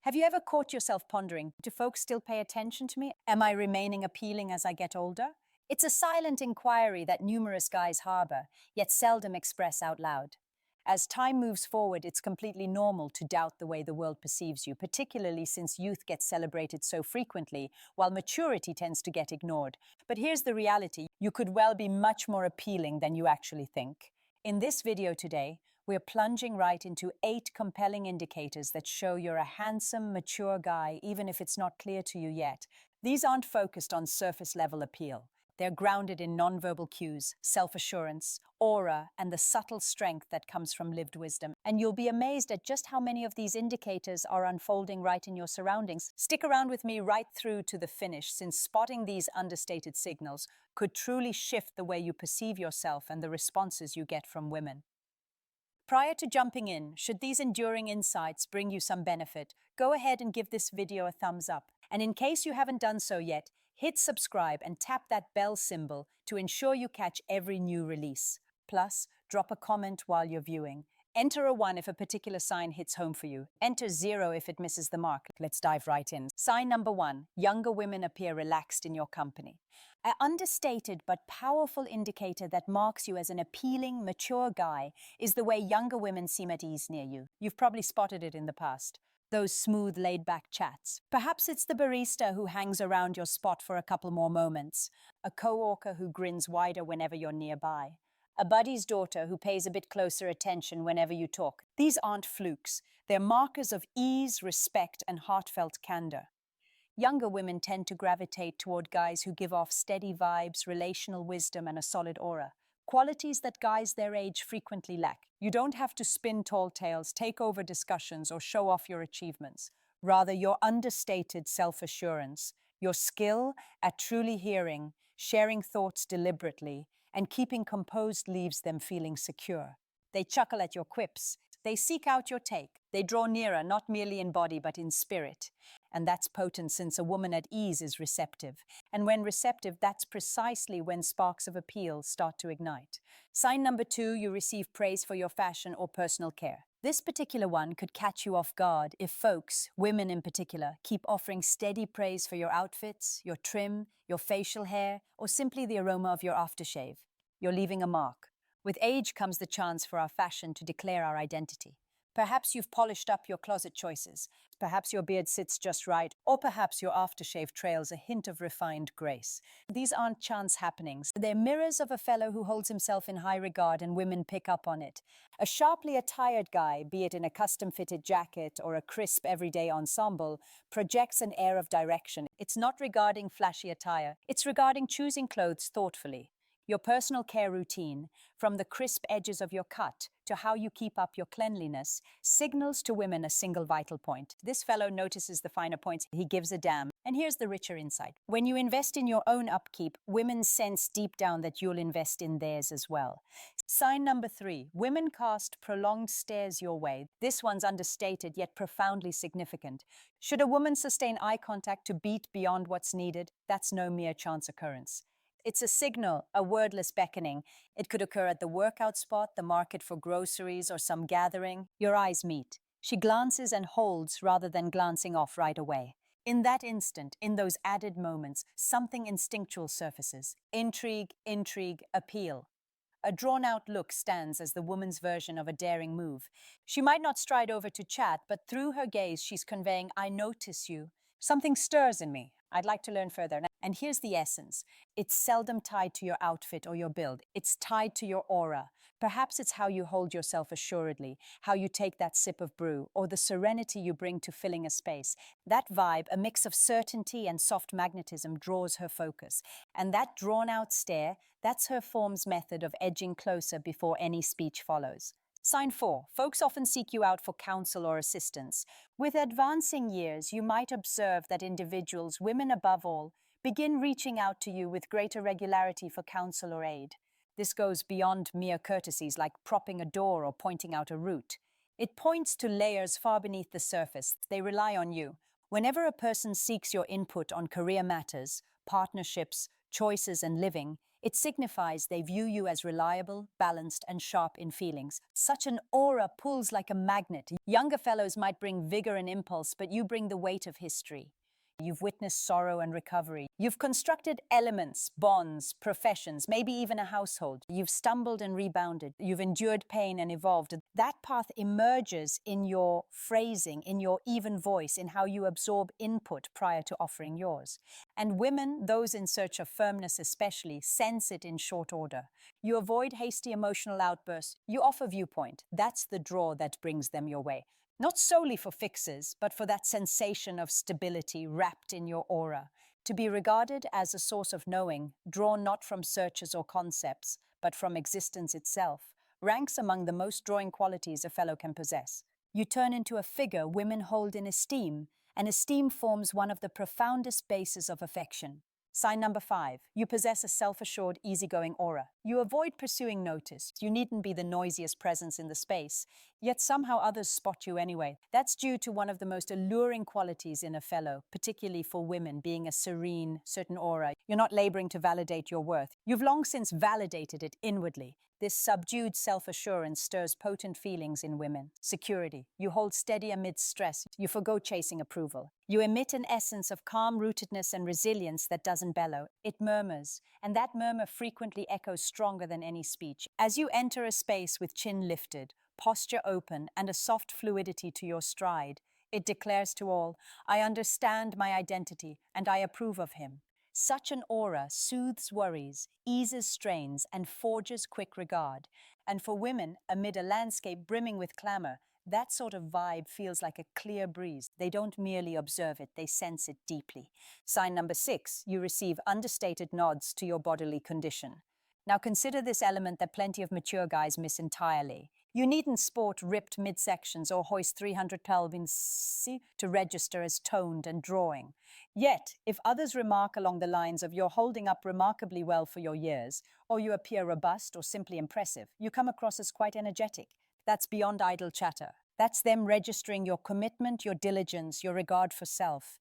Have you ever caught yourself pondering, do folks still pay attention to me? Am I remaining appealing as I get older? It's a silent inquiry that numerous guys harbor, yet seldom express out loud. As time moves forward, it's completely normal to doubt the way the world perceives you, particularly since youth gets celebrated so frequently, while maturity tends to get ignored. But here's the reality: you could well be much more appealing than you actually think. In this video today, we're plunging right into 8 compelling indicators that show you're a handsome, mature guy, even if it's not clear to you yet. These aren't focused on surface-level appeal. They're grounded in nonverbal cues, self-assurance, aura, and the subtle strength that comes from lived wisdom. And you'll be amazed at just how many of these indicators are unfolding right in your surroundings. Stick around with me right through to the finish, since spotting these understated signals could truly shift the way you perceive yourself and the responses you get from women. Prior to jumping in, should these enduring insights bring you some benefit, go ahead and give this video a thumbs up. And in case you haven't done so yet, hit subscribe and tap that bell symbol to ensure you catch every new release. Plus, drop a comment while you're viewing. Enter a 1 if a particular sign hits home for you. Enter 0 if it misses the mark. Let's dive right in. Sign number 1, younger women appear relaxed in your company. An understated but powerful indicator that marks you as an appealing, mature guy is the way younger women seem at ease near you. You've probably spotted it in the past. Those smooth, laid-back chats. Perhaps it's the barista who hangs around your spot for a couple more moments, a coworker who grins wider whenever you're nearby, a buddy's daughter who pays a bit closer attention whenever you talk. These aren't flukes. They're markers of ease, respect, and heartfelt candor. Younger women tend to gravitate toward guys who give off steady vibes, relational wisdom, and a solid aura. Qualities that guys their age frequently lack. You don't have to spin tall tales, take over discussions, or show off your achievements. Rather, your understated self-assurance, your skill at truly hearing, sharing thoughts deliberately, and keeping composed leaves them feeling secure. They chuckle at your quips. They seek out your take. They draw nearer, not merely in body, but in spirit. And that's potent, since a woman at ease is receptive. And when receptive, that's precisely when sparks of appeal start to ignite. Sign number 2, you receive praise for your fashion or personal care. This particular one could catch you off guard if folks, women in particular, keep offering steady praise for your outfits, your trim, your facial hair, or simply the aroma of your aftershave. You're leaving a mark. With age comes the chance for our fashion to declare our identity. Perhaps you've polished up your closet choices. Perhaps your beard sits just right, or perhaps your aftershave trails a hint of refined grace. These aren't chance happenings. They're mirrors of a fellow who holds himself in high regard, and women pick up on it. A sharply attired guy, be it in a custom-fitted jacket or a crisp everyday ensemble, projects an air of direction. It's not regarding flashy attire. It's regarding choosing clothes thoughtfully. Your personal care routine, from the crisp edges of your cut to how you keep up your cleanliness, signals to women a single vital point. This fellow notices the finer points. He gives a damn. And here's the richer insight. When you invest in your own upkeep, women sense deep down that you'll invest in theirs as well. Sign number 3, women cast prolonged stares your way. This one's understated yet profoundly significant. Should a woman sustain eye contact to beat beyond what's needed, that's no mere chance occurrence. It's a signal, a wordless beckoning. It could occur at the workout spot, the market for groceries, or some gathering. Your eyes meet. She glances and holds rather than glancing off right away. In that instant, in those added moments, something instinctual surfaces. Intrigue, appeal. A drawn-out look stands as the woman's version of a daring move. She might not stride over to chat, but through her gaze, she's conveying, I notice you. Something stirs in me. I'd like to learn further. And here's the essence. It's seldom tied to your outfit or your build. It's tied to your aura. Perhaps it's how you hold yourself assuredly, how you take that sip of brew, or the serenity you bring to filling a space. That vibe, a mix of certainty and soft magnetism, draws her focus. And that drawn-out stare, that's her form's method of edging closer before any speech follows. Sign 4. Folks often seek you out for counsel or assistance. With advancing years, you might observe that individuals, women above all, begin reaching out to you with greater regularity for counsel or aid. This goes beyond mere courtesies like propping a door or pointing out a route. It points to layers far beneath the surface. They rely on you. Whenever a person seeks your input on career matters, partnerships, choices, and living, It signifies they view you as reliable, balanced, and sharp in feelings. Such an aura pulls like a magnet. Younger fellows might bring vigor and impulse, but you bring the weight of history. You've witnessed sorrow and recovery. You've constructed elements, bonds, professions, maybe even a household. You've stumbled and rebounded. You've endured pain and evolved. That path emerges in your phrasing, in your even voice, in how you absorb input prior to offering yours. And women, those in search of firmness especially, sense it in short order. You avoid hasty emotional outbursts. You offer viewpoint. That's the draw that brings them your way. Not solely for fixes, but for that sensation of stability wrapped in your aura, to be regarded as a source of knowing, drawn not from searches or concepts, but from existence itself, ranks among the most drawing qualities a fellow can possess. You turn into a figure women hold in esteem, and esteem forms one of the profoundest bases of affection. Sign number 5. You possess a self-assured, easygoing aura. You avoid pursuing notice. You needn't be the noisiest presence in the space, yet somehow others spot you anyway. That's due to one of the most alluring qualities in a fellow, particularly for women, being a serene, certain aura. You're not laboring to validate your worth. You've long since validated it inwardly. This subdued self-assurance stirs potent feelings in women. Security. You hold steady amidst stress. You forgo chasing approval. You emit an essence of calm rootedness and resilience that doesn't bellow. It murmurs, and that murmur frequently echoes stronger than any speech. As you enter a space with chin lifted, posture open, and a soft fluidity to your stride, it declares to all, I understand my identity, and I approve of him. Such an aura soothes worries, eases strains, and forges quick regard. And for women, amid a landscape brimming with clamor, that sort of vibe feels like a clear breeze. They don't merely observe it, they sense it deeply. Sign number 6, you receive understated nods to your bodily condition. Now consider this element that plenty of mature guys miss entirely. You needn't sport ripped midsections or hoist 300 pelvins to register as toned and drawing. Yet, if others remark along the lines of you're holding up remarkably well for your years, or you appear robust or simply impressive, you come across as quite energetic. That's beyond idle chatter. That's them registering your commitment, your diligence, your regard for self.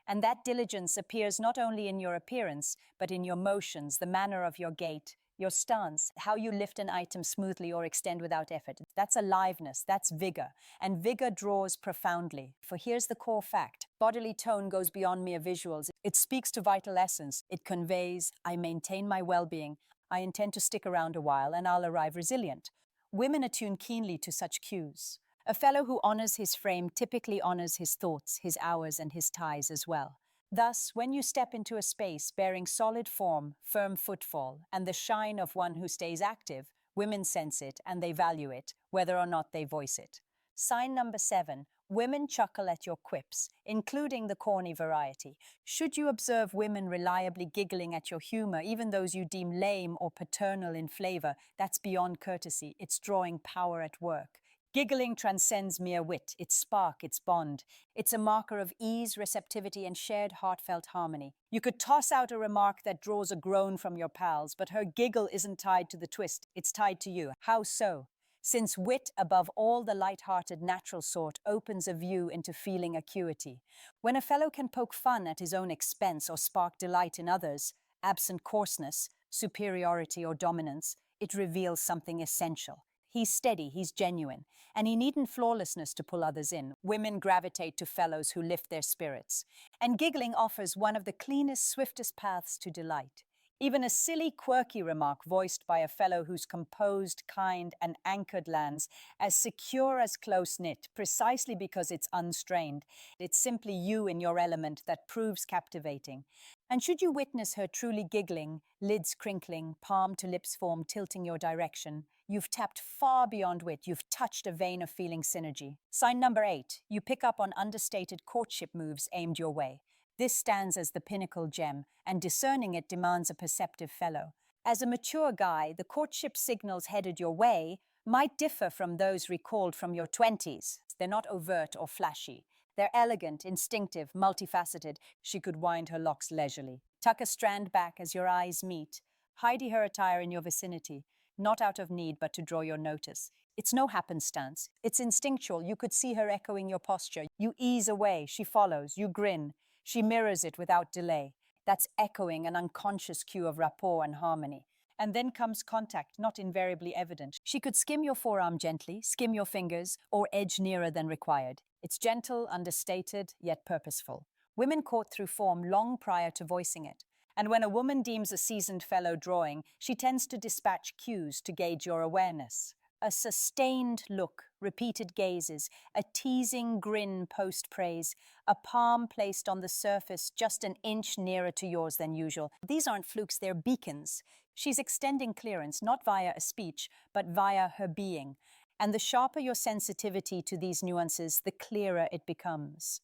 And that diligence appears not only in your appearance, but in your motions, the manner of your gait, your stance, how you lift an item smoothly or extend without effort. That's aliveness, that's vigor, and vigor draws profoundly. For here's the core fact. Bodily tone goes beyond mere visuals. It speaks to vital essence. It conveys, I maintain my well-being, I intend to stick around a while, and I'll arrive resilient. Women attune keenly to such cues. A fellow who honors his frame typically honors his thoughts, his hours, and his ties as well. Thus, when you step into a space bearing solid form, firm footfall, and the shine of one who stays active, women sense it and they value it, whether or not they voice it. Sign number 7, women chuckle at your quips, including the corny variety. Should you observe women reliably giggling at your humor, even those you deem lame or paternal in flavor, that's beyond courtesy. It's drawing power at work. Giggling transcends mere wit, its spark, its bond. It's a marker of ease, receptivity, and shared heartfelt harmony. You could toss out a remark that draws a groan from your pals, but her giggle isn't tied to the twist, it's tied to you. How so? Since wit, above all the light-hearted natural sort, opens a view into feeling acuity. When a fellow can poke fun at his own expense or spark delight in others, absent coarseness, superiority, or dominance, it reveals something essential. He's steady, he's genuine, and he needn't flawlessness to pull others in. Women gravitate to fellows who lift their spirits. And giggling offers one of the cleanest, swiftest paths to delight. Even a silly, quirky remark voiced by a fellow who's composed, kind, and anchored lands as secure as close-knit, precisely because it's unstrained. It's simply you in your element that proves captivating. And should you witness her truly giggling, lids crinkling, palm to lips form tilting your direction, you've tapped far beyond wit, you've touched a vein of feeling synergy. Sign number 8, you pick up on understated courtship moves aimed your way. This stands as the pinnacle gem, and discerning it demands a perceptive fellow. As a mature guy, the courtship signals headed your way might differ from those recalled from your 20s. They're not overt or flashy. They're elegant, instinctive, multifaceted. She could wind her locks leisurely. Tuck a strand back as your eyes meet. Hide her attire in your vicinity, not out of need but to draw your notice. It's no happenstance. It's instinctual. You could see her echoing your posture. You ease away. She follows. You grin. She mirrors it without delay. That's echoing an unconscious cue of rapport and harmony. And then comes contact, not invariably evident. She could skim your forearm gently, skim your fingers, or edge nearer than required. It's gentle, understated, yet purposeful. Women court through form long prior to voicing it. And when a woman deems a seasoned fellow drawing, she tends to dispatch cues to gauge your awareness. A sustained look, repeated gazes, a teasing grin post-praise, a palm placed on the surface just an inch nearer to yours than usual. These aren't flukes, they're beacons. She's extending clearance, not via a speech, but via her being. And the sharper your sensitivity to these nuances, the clearer it becomes.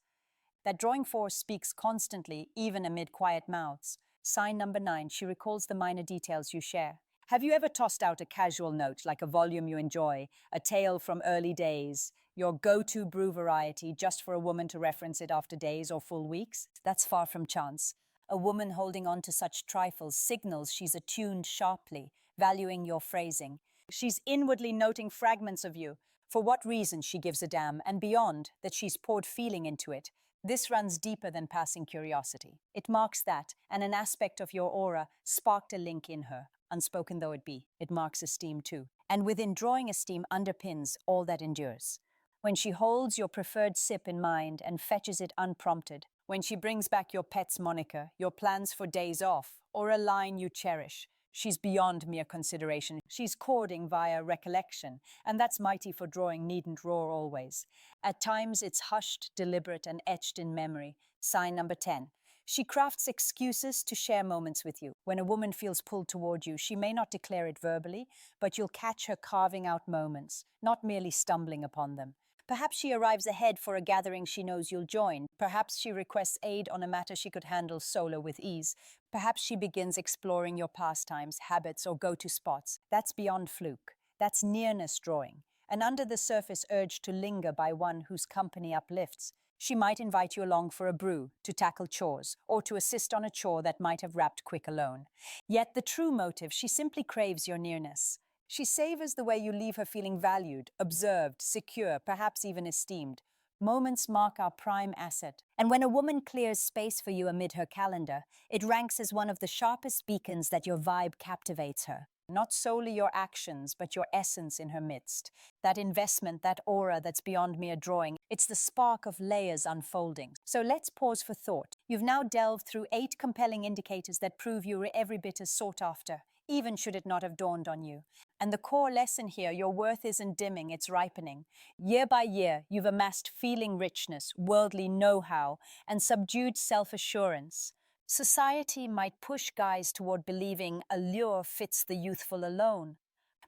That drawing force speaks constantly, even amid quiet mouths. Sign number 9, she recalls the minor details you share. Have you ever tossed out a casual note, like a volume you enjoy, a tale from early days, your go-to brew variety, just for a woman to reference it after days or full weeks? That's far from chance. A woman holding on to such trifles signals she's attuned sharply, valuing your phrasing. She's inwardly noting fragments of you, for what reason she gives a damn, and beyond, that she's poured feeling into it. This runs deeper than passing curiosity. It marks that, and an aspect of your aura sparked a link in her, unspoken though it be. It marks esteem too. And within drawing esteem underpins all that endures. When she holds your preferred sip in mind and fetches it unprompted, when she brings back your pet's moniker, your plans for days off, or a line you cherish, she's beyond mere consideration. She's courting via recollection, and that's mighty, for drawing needn't roar always. At times it's hushed, deliberate, and etched in memory. Sign number 10. She crafts excuses to share moments with you. When a woman feels pulled toward you, she may not declare it verbally, but you'll catch her carving out moments, not merely stumbling upon them. Perhaps she arrives ahead for a gathering she knows you'll join. Perhaps she requests aid on a matter she could handle solo with ease. Perhaps she begins exploring your pastimes, habits, or go-to spots. That's beyond fluke. That's nearness drawing. An under-the-surface urge to linger by one whose company uplifts. She might invite you along for a brew, to tackle chores, or to assist on a chore that might have wrapped quick alone. Yet the true motive, she simply craves your nearness. She savors the way you leave her feeling valued, observed, secure, perhaps even esteemed. Moments mark our prime asset. And when a woman clears space for you amid her calendar, it ranks as one of the sharpest beacons that your vibe captivates her. Not solely your actions, but your essence in her midst. That investment, that aura that's beyond mere drawing, it's the spark of layers unfolding. So let's pause for thought. You've now delved through 8 compelling indicators that prove you're every bit as sought after, even should it not have dawned on you. And the core lesson here, your worth isn't dimming, it's ripening. Year by year, you've amassed feeling richness, worldly know-how, and subdued self-assurance. Society might push guys toward believing allure fits the youthful alone.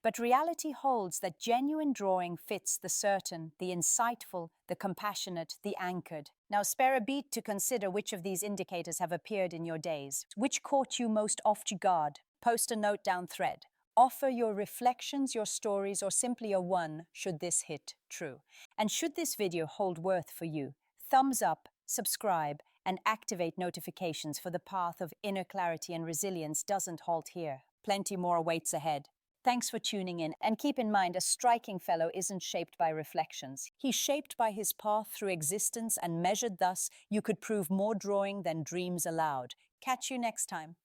But reality holds that genuine drawing fits the certain, the insightful, the compassionate, the anchored. Now spare a beat to consider which of these indicators have appeared in your days. Which caught you most off guard? Post a note down thread. Offer your reflections, your stories, or simply a 1 should this hit true. And should this video hold worth for you, thumbs up, subscribe, and activate notifications, for the path of inner clarity and resilience doesn't halt here. Plenty more awaits ahead. Thanks for tuning in, and keep in mind, a striking fellow isn't shaped by reflections. He's shaped by his path through existence, and measured thus, you could prove more drawing than dreams allowed. Catch you next time.